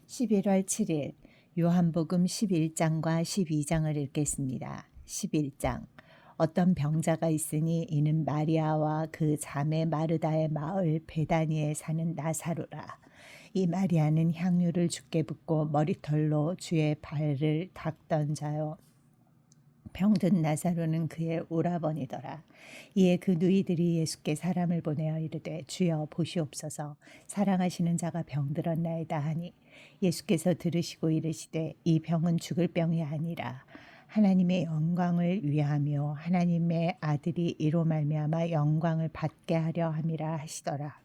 11월 7일 요한복음 11장과 12장을 읽겠습니다. 11장 어떤 병자가 있으니 이는 마리아와 그 자매 마르다의 마을 베다니에 사는 나사로라. 이 마리아는 향유를 주께 붓고 머리털로 주의 발을 닦던 자요. 병든 나사로는 그의 오라버니더라. 이에 그 누이들이 예수께 사람을 보내어 이르되 주여 보시옵소서 사랑하시는 자가 병들었나이다 하니 예수께서 들으시고 이르시되 이 병은 죽을 병이 아니라 하나님의 영광을 위하며 하나님의 아들이 이로 말미암아 영광을 받게 하려 함이라 하시더라.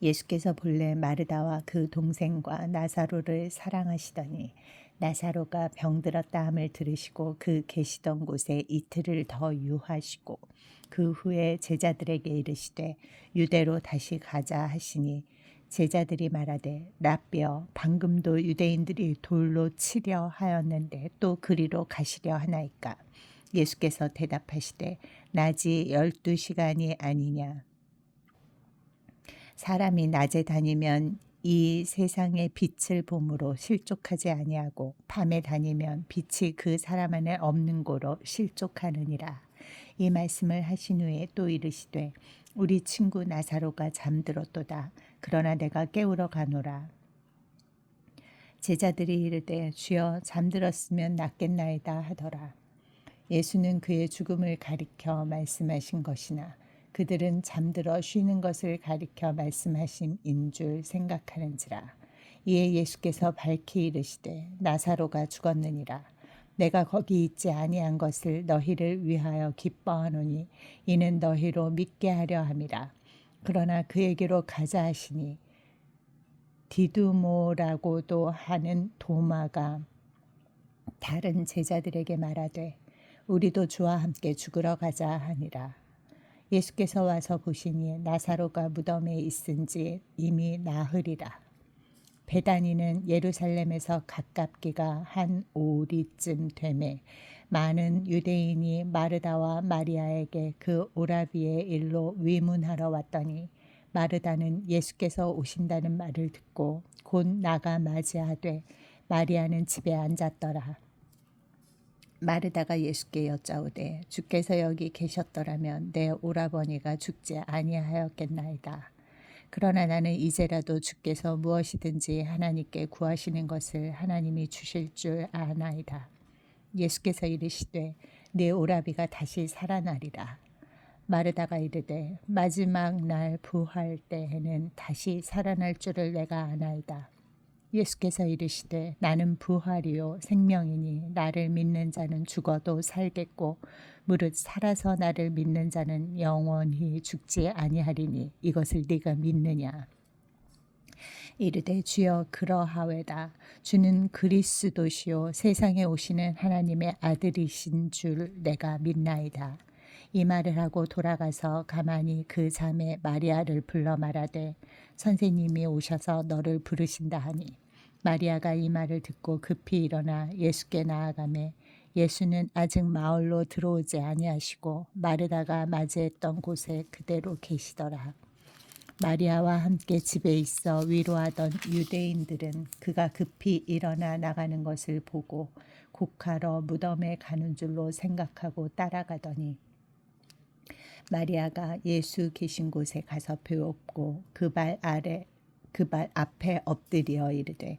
예수께서 본래 마르다와 그 동생과 나사로를 사랑하시더니 나사로가 병들었다 함을 들으시고 그 계시던 곳에 이틀을 더 유하시고 그 후에 제자들에게 이르시되 유대로 다시 가자 하시니 제자들이 말하되 라삐어 방금도 유대인들이 돌로 치려 하였는데 또 그리로 가시려 하나이까. 예수께서 대답하시되 낮이 12시간이 아니냐. 사람이 낮에 다니면 이 세상의 빛을 봄으로 실족하지 아니하고 밤에 다니면 빛이 그 사람 안에 없는 고로 실족하느니라. 이 말씀을 하신 후에 또 이르시되 우리 친구 나사로가 잠들었도다. 그러나 내가 깨우러 가노라. 제자들이 이르되 주여 잠들었으면 낫겠나이다 하더라. 예수는 그의 죽음을 가리켜 말씀하신 것이나 그들은 잠들어 쉬는 것을 가리켜 말씀하심인 줄 생각하는지라. 이에 예수께서 밝히 이르시되 나사로가 죽었느니라. 내가 거기 있지 아니한 것을 너희를 위하여 기뻐하노니 이는 너희로 믿게 하려 함이라. 그러나 그에게로 가자 하시니 디두모라고도 하는 도마가 다른 제자들에게 말하되 우리도 주와 함께 죽으러 가자 하니라. 예수께서 와서 보시니 나사로가 무덤에 있은지 이미 나흘이라. 베다니는 예루살렘에서 가깝기가 한 오리쯤 되매 많은 유대인이 마르다와 마리아에게 그 오라비의 일로 위문하러 왔더니 마르다는 예수께서 오신다는 말을 듣고 곧 나가 맞이하되 마리아는 집에 앉았더라. 마르다가 예수께 여짜오되 주께서 여기 계셨더라면 내 오라버니가 죽지 아니하였겠나이다. 그러나 나는 이제라도 주께서 무엇이든지 하나님께 구하시는 것을 하나님이 주실 줄 아나이다. 예수께서 이르시되 네 오라비가 다시 살아나리라. 마르다가 이르되 마지막 날 부활 때에는 다시 살아날 줄을 내가 아나이다. 예수께서 이르시되 나는 부활이요 생명이니 나를 믿는 자는 죽어도 살겠고 무릇 살아서 나를 믿는 자는 영원히 죽지 아니하리니 이것을 네가 믿느냐. 이르되 주여 그러하외다. 주는 그리스도시요 세상에 오시는 하나님의 아들이신 줄 내가 믿나이다. 이 말을 하고 돌아가서 가만히 그 자매 마리아를 불러 말하되 선생님이 오셔서 너를 부르신다 하니 마리아가 이 말을 듣고 급히 일어나 예수께 나아가매 예수는 아직 마을로 들어오지 아니하시고 마르다가 맞이했던 곳에 그대로 계시더라. 마리아와 함께 집에 있어 위로하던 유대인들은 그가 급히 일어나 나가는 것을 보고 곡하러 무덤에 가는 줄로 생각하고 따라가더니 마리아가 예수 계신 곳에 가서 배웠고 그 발 앞에 엎드려 이르되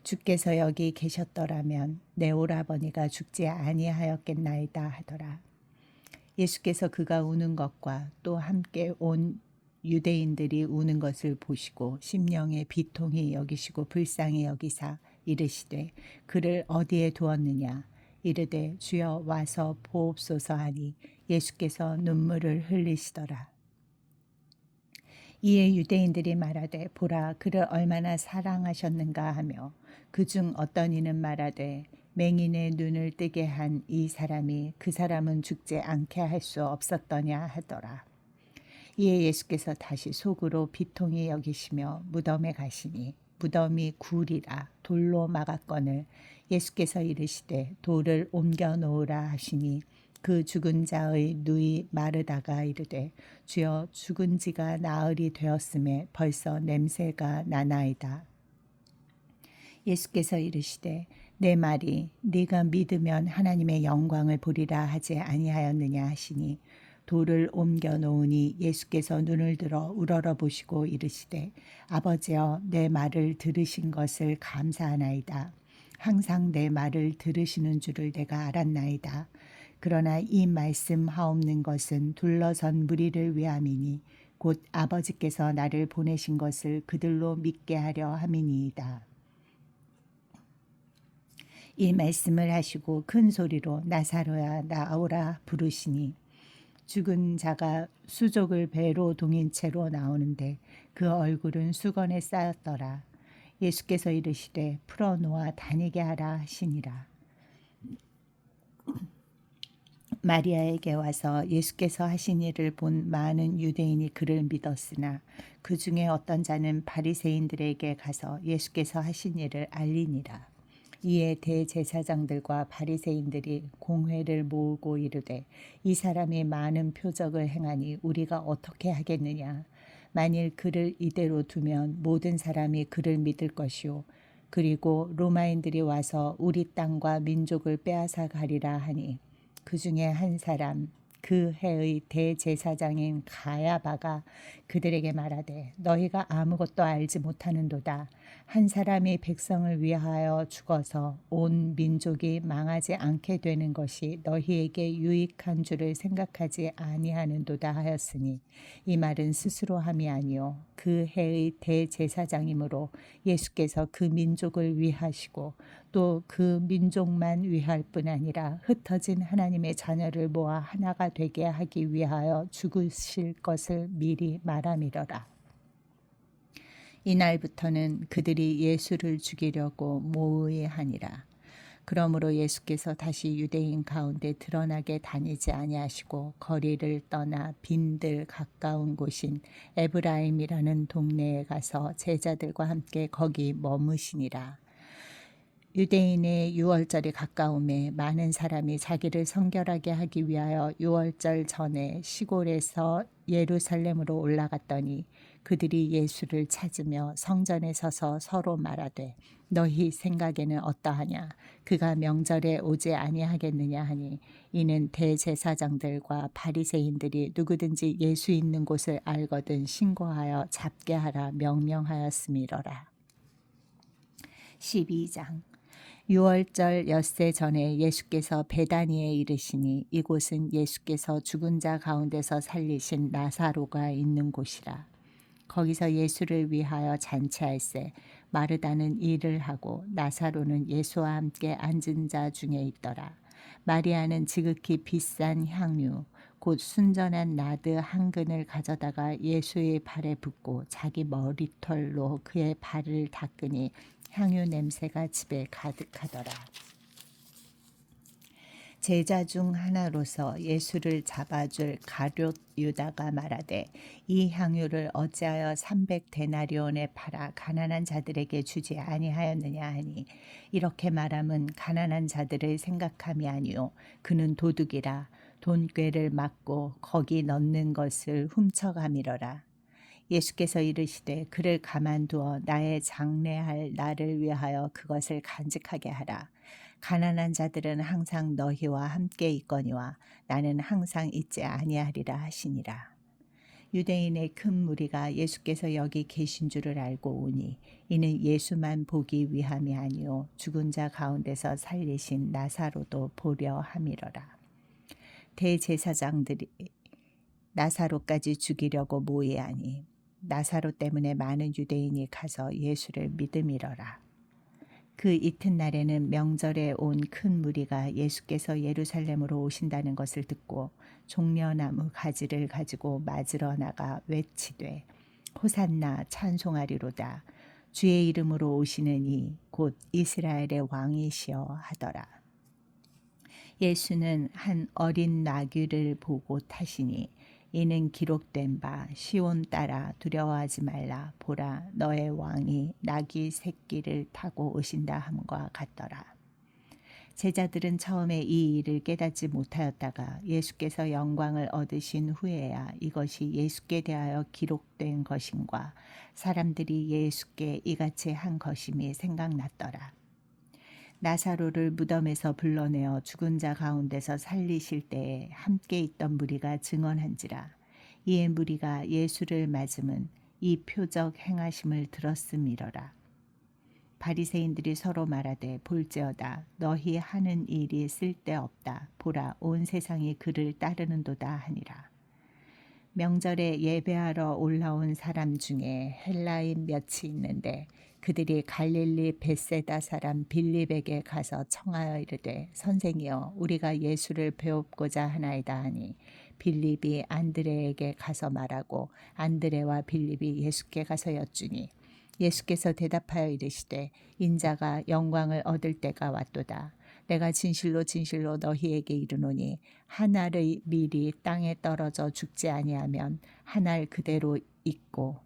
주께서 여기 계셨더라면 내 오라버니가 죽지 아니하였겠나이다 하더라. 예수께서 그가 우는 것과 또 함께 온 유대인들이 우는 것을 보시고 심령의 비통히 여기시고 불쌍히 여기사 이르시되 그를 어디에 두었느냐. 이르되 주여 와서 보옵소서 하니 예수께서 눈물을 흘리시더라. 이에 유대인들이 말하되 보라 그를 얼마나 사랑하셨는가 하며 그중 어떤 이는 말하되 맹인의 눈을 뜨게 한 이 사람이 그 사람은 죽지 않게 할 수 없었더냐 하더라. 이에 예수께서 다시 속으로 비통히 여기시며 무덤에 가시니 무덤이 굴이라 돌로 막았거늘 예수께서 이르시되 돌을 옮겨 놓으라 하시니 그 죽은 자의 누이 마르다가 이르되 주여 죽은 지가 나흘이 되었음에 벌써 냄새가 나나이다. 예수께서 이르시되 내 말이 네가 믿으면 하나님의 영광을 보리라 하지 아니하였느냐 하시니 돌을 옮겨 놓으니 예수께서 눈을 들어 우러러 보시고 이르시되 아버지여 내 말을 들으신 것을 감사하나이다. 항상 내 말을 들으시는 줄을 내가 알았나이다. 그러나 이 말씀 하옵는 것은 둘러선 무리를 위함이니 곧 아버지께서 나를 보내신 것을 그들로 믿게 하려 함이니이다. 이 말씀을 하시고 큰 소리로 나사로야 나오라 부르시니 죽은 자가 수족을 배로 동인 채로 나오는데 그 얼굴은 수건에 쌓였더라. 예수께서 이르시되 풀어놓아 다니게 하라 하시니라. 마리아에게 와서 예수께서 하신 일을 본 많은 유대인이 그를 믿었으나 그 중에 어떤 자는 바리새인들에게 가서 예수께서 하신 일을 알리니라. 이에 대제사장들과 바리새인들이 공회를 모으고 이르되 이 사람이 많은 표적을 행하니 우리가 어떻게 하겠느냐. 만일 그를 이대로 두면 모든 사람이 그를 믿을 것이요 그리고 로마인들이 와서 우리 땅과 민족을 빼앗아 가리라 하니 그 중에 한 사람 그 해의 대제사장인 가야바가 그들에게 말하되 너희가 아무것도 알지 못하는도다. 한 사람이 백성을 위하여 죽어서 온 민족이 망하지 않게 되는 것이 너희에게 유익한 줄을 생각하지 아니하는도다 하였으니 이 말은 스스로 함이 아니요 그 해의 대제사장이므로 예수께서 그 민족을 위하시고 또 그 민족만 위할 뿐 아니라 흩어진 하나님의 자녀를 모아 하나가 되게 하기 위하여 죽으실 것을 미리 말함이러라. 이날부터는 그들이 예수를 죽이려고 모의하니라. 그러므로 예수께서 다시 유대인 가운데 드러나게 다니지 아니하시고 거리를 떠나 빈들 가까운 곳인 에브라임이라는 동네에 가서 제자들과 함께 거기 머무시니라. 유대인의 유월절이 가까움에 많은 사람이 자기를 성결하게 하기 위하여 유월절 전에 시골에서 예루살렘으로 올라갔더니 그들이 예수를 찾으며 성전에 서서 서로 말하되 너희 생각에는 어떠하냐 그가 명절에 오지 아니하겠느냐 하니 이는 대제사장들과 바리새인들이 누구든지 예수 있는 곳을 알거든 신고하여 잡게 하라 명령하였음이로라. 12장 유월절 엿새 전에 예수께서 베다니에 이르시니 이곳은 예수께서 죽은 자 가운데서 살리신 나사로가 있는 곳이라. 거기서 예수를 위하여 잔치할세 마르다는 일을 하고 나사로는 예수와 함께 앉은 자 중에 있더라. 마리아는 지극히 비싼 향유 곧 순전한 나드 한 근을 가져다가 예수의 발에 붓고 자기 머리털로 그의 발을 닦으니 향유 냄새가 집에 가득하더라. 제자 중 하나로서 예수를 잡아줄 가룟 유다가 말하되 이 향유를 어찌하여 300데나리온에 팔아 가난한 자들에게 주지 아니하였느냐 하니 이렇게 말함은 가난한 자들을 생각함이 아니요 그는 도둑이라 돈꾀를 막고 거기 넣는 것을 훔쳐가미러라. 예수께서 이르시되 그를 가만두어 나의 장례할 날을 위하여 그것을 간직하게 하라. 가난한 자들은 항상 너희와 함께 있거니와 나는 항상 있지 아니하리라 하시니라. 유대인의 큰 무리가 예수께서 여기 계신 줄을 알고 오니 이는 예수만 보기 위함이 아니요 죽은 자 가운데서 살리신 나사로도 보려 함이로라. 대제사장들이 나사로까지 죽이려고 모의하니 나사로 때문에 많은 유대인이 가서 예수를 믿음이러라. 그 이튿날에는 명절에 온 큰 무리가 예수께서 예루살렘으로 오신다는 것을 듣고 종려나무 가지를 가지고 맞으러 나가 외치되 호산나 찬송하리로다. 주의 이름으로 오시는 이 곧 이스라엘의 왕이시여 하더라. 예수는 한 어린 나귀를 보고 타시니 이는 기록된 바 시온 따라 두려워하지 말라 보라 너의 왕이 나귀 새끼를 타고 오신다 함과 같더라. 제자들은 처음에 이 일을 깨닫지 못하였다가 예수께서 영광을 얻으신 후에야 이것이 예수께 대하여 기록된 것임과 사람들이 예수께 이같이 한 것임이 생각났더라. 나사로를 무덤에서 불러내어 죽은 자 가운데서 살리실 때에 함께 있던 무리가 증언한지라. 이에 무리가 예수를 맞음은 이 표적 행하심을 들었음이러라. 바리새인들이 서로 말하되 볼지어다 너희 하는 일이 쓸데없다. 보라 온 세상이 그를 따르는도다 하니라. 명절에 예배하러 올라온 사람 중에 헬라인 몇이 있는데 그들이 갈릴리 벳세다 사람 빌립에게 가서 청하여 이르되 선생이여 우리가 예수를 배웁고자 하나이다 하니 빌립이 안드레에게 가서 말하고 안드레와 빌립이 예수께 가서 여쭈니 예수께서 대답하여 이르시되 인자가 영광을 얻을 때가 왔도다. 내가 진실로 진실로 너희에게 이르노니 한 알의 밀이 땅에 떨어져 죽지 아니하면 한 알 그대로 있고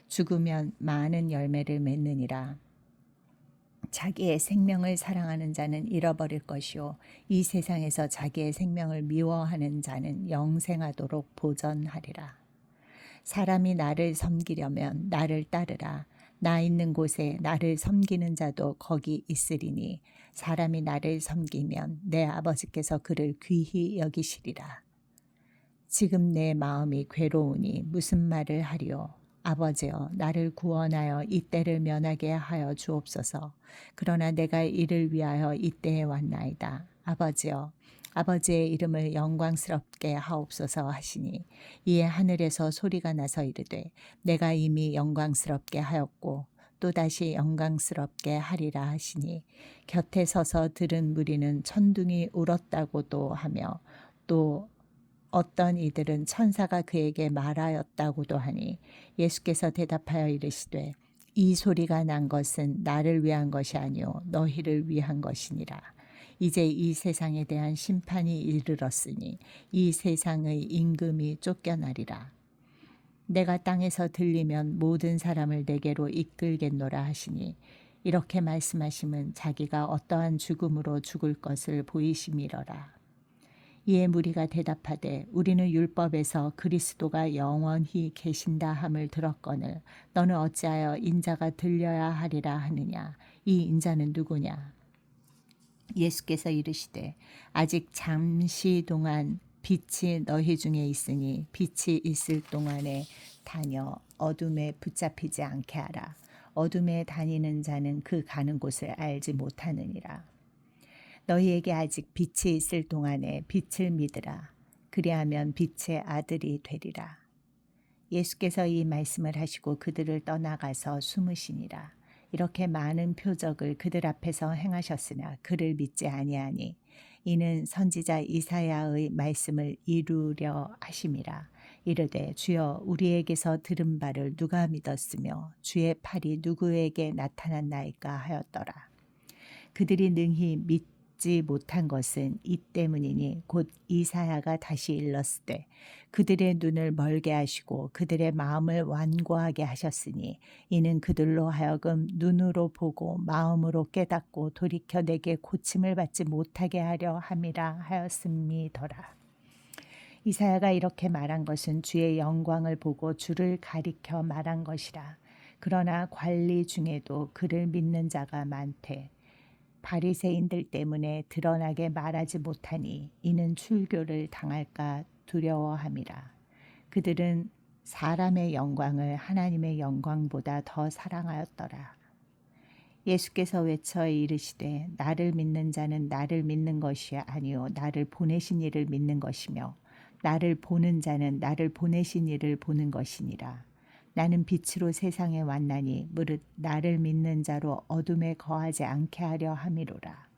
죽으면 많은 열매를 맺느니라. 자기의 생명을 사랑하는 자는 잃어버릴 것이요 이 세상에서 자기의 생명을 미워하는 자는 영생하도록 보전하리라. 사람이 나를 섬기려면 나를 따르라. 나 있는 곳에 나를 섬기는 자도 거기 있으리니 사람이 나를 섬기면 내 아버지께서 그를 귀히 여기시리라. 지금 내 마음이 괴로우니 무슨 말을 하리요. 아버지여 나를 구원하여 이 때를 면하게 하여 주옵소서. 그러나 내가 이를 위하여 이 때에 왔나이다. 아버지여 아버지의 이름을 영광스럽게 하옵소서 하시니 이에 하늘에서 소리가 나서 이르되 내가 이미 영광스럽게 하였고 또다시 영광스럽게 하리라 하시니 곁에 서서 들은 무리는 천둥이 울었다고도 하며 또 어떤 이들은 천사가 그에게 말하였다고도 하니 예수께서 대답하여 이르시되 이 소리가 난 것은 나를 위한 것이 아니요 너희를 위한 것이니라. 이제 이 세상에 대한 심판이 이르렀으니 이 세상의 임금이 쫓겨나리라. 내가 땅에서 들리면 모든 사람을 내게로 이끌겠노라 하시니 이렇게 말씀하심은 자기가 어떠한 죽음으로 죽을 것을 보이심이러라. 이에 무리가 대답하되 우리는 율법에서 그리스도가 영원히 계신다 함을 들었거늘 너는 어찌하여 인자가 들려야 하리라 하느냐. 이 인자는 누구냐. 예수께서 이르시되 아직 잠시 동안 빛이 너희 중에 있으니 빛이 있을 동안에 다녀 어둠에 붙잡히지 않게 하라. 어둠에 다니는 자는 그 가는 곳을 알지 못하느니라. 너희에게 아직 빛이 있을 동안에 빛을 믿으라. 그리하면 빛의 아들이 되리라. 예수께서 이 말씀을 하시고 그들을 떠나가서 숨으시니라. 이렇게 많은 표적을 그들 앞에서 행하셨으나 그를 믿지 아니하니 이는 선지자 이사야의 말씀을 이루려 하심이라. 이르되 주여 우리에게서 들은 바를 누가 믿었으며 주의 팔이 누구에게 나타났나이까 하였더라. 그들이 능히 믿지 못한 것은 이 때문이니 곧 이사야가 다시 일렀을 때 그들의 눈을 멀게 하시고 그들의 마음을 완고하게 하셨으니 이는 그들로 하여금 눈으로 보고 마음으로 깨닫고 돌이켜 내게 고침을 받지 못하게 하려 함이라 하였음이더라. 이사야가 이렇게 말한 것은 주의 영광을 보고 주를 가리켜 말한 것이라. 그러나 관리 중에도 그를 믿는 자가 많되 바리새인들 때문에 드러나게 말하지 못하니 이는 출교를 당할까 두려워함이라. 그들은 사람의 영광을 하나님의 영광보다 더 사랑하였더라. 예수께서 외쳐 이르시되 나를 믿는 자는 나를 믿는 것이 아니요 나를 보내신 이를 믿는 것이며 나를 보는 자는 나를 보내신 이를 보는 것이니라. 나는 빛으로 세상에 왔나니 무릇 나를 믿는 자로 어둠에 거하지 않게 하려 함이로라.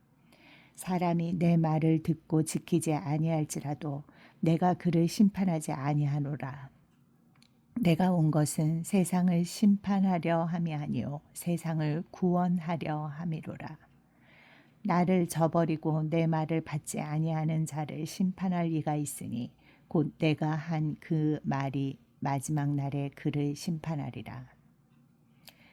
사람이 내 말을 듣고 지키지 아니할지라도 내가 그를 심판하지 아니하노라. 내가 온 것은 세상을 심판하려 함이 아니요 세상을 구원하려 함이로라. 나를 저버리고 내 말을 받지 아니하는 자를 심판할 이가 있으니 곧 내가 한 그 말이 마지막 날에 그를 심판하리라.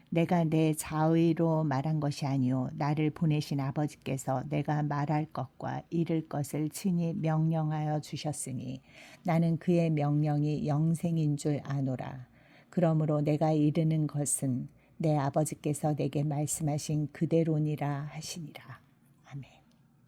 내가 내 자의로 말한 것이 아니요 나를 보내신 아버지께서 내가 말할 것과 이를 것을 친히 명령하여 주셨으니 나는 그의 명령이 영생인 줄 아노라. 그러므로 내가 이르는 것은 내 아버지께서 내게 말씀하신 그대로니라 하시니라. 아멘.